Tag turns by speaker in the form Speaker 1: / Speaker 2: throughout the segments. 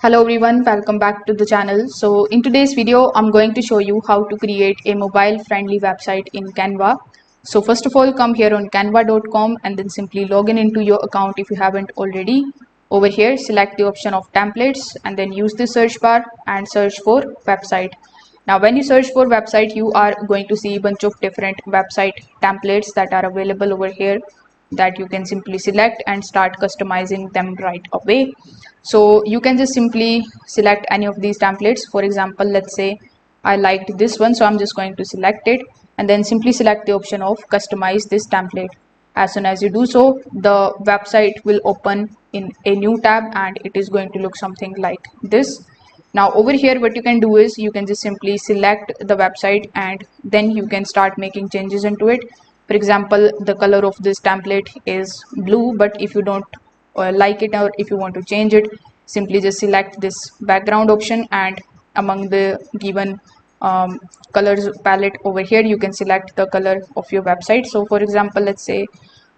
Speaker 1: Hello everyone, welcome back to the channel. So in today's video, I'm going to show you how to create a mobile friendly website in Canva. So first of all, come here on canva.com and then simply log in into your account if you haven't already. Over here, select the option of templates and then use the search bar and search for website. Now when you search for website, you are going to see a bunch of different website templates that are available over here that you can simply select and start customizing them right away. So you can just simply select any of these templates. For example, let's say I liked this one, so I'm just going to select it and then simply select the option of customize this template. As soon as you do so, the website will open in a new tab and it is going to look something like this. Now over here, what you can do is you can just simply select the website and then you can start making changes into it. For example, the color of this template is blue, but if you don't like it or if you want to change it, simply just select this background option and among the given colors palette over here, you can select the color of your website. So for example, let's say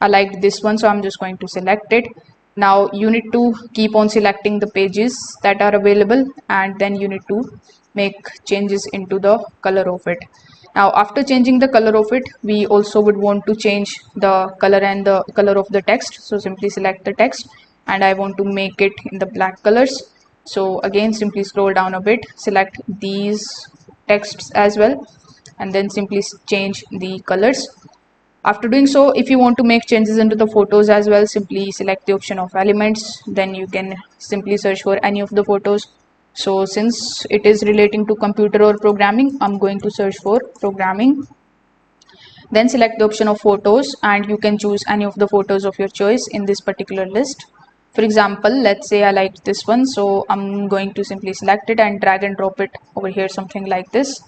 Speaker 1: I liked this one, so I'm just going to select it. Now you need to keep on selecting the pages that are available and then you need to make changes into the color of it. Now after changing the color of it, we also would want to change the color and the color of the text. So simply select the text and I want to make it in the black colors. So again, simply scroll down a bit, select these texts as well and then simply change the colors. After doing so, if you want to make changes into the photos as well, simply select the option of elements. Then you can simply search for any of the photos. So since it is relating to computer or programming, I'm going to search for programming. Then select the option of photos and you can choose any of the photos of your choice in this particular list. For example, let's say I liked this one, so I'm going to simply select it and drag and drop it over here, something like this.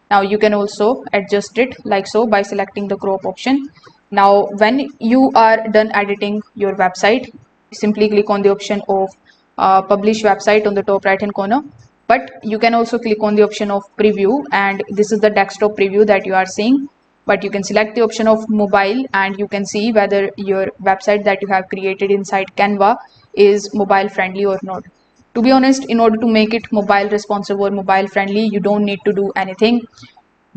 Speaker 1: Now you can also adjust it like so by selecting the crop option. Now when you are done editing your website, simply click on the option of publish website on the top right hand corner, but you can also click on the option of preview and this is the desktop preview that you are seeing. But you can select the option of mobile and you can see whether your website that you have created inside Canva is mobile friendly or not. To be honest, in order to make it mobile responsive or mobile friendly, you don't need to do anything.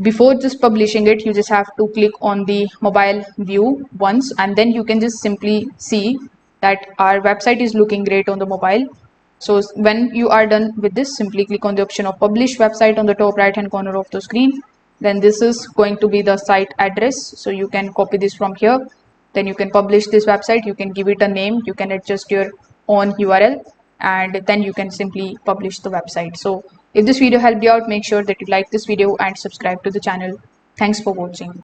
Speaker 1: Before just publishing it, you just have to click on the mobile view once and then you can just simply see that our website is looking great on the mobile. So when you are done with this, simply click on the option of publish website on the top right hand corner of the screen. Then this is going to be the site address, so you can copy this from here. Then you can publish this website, you can give it a name, you can adjust your own URL and then you can simply publish the website. So if this video helped you out, make sure that you like this video and subscribe to the channel. Thanks for watching.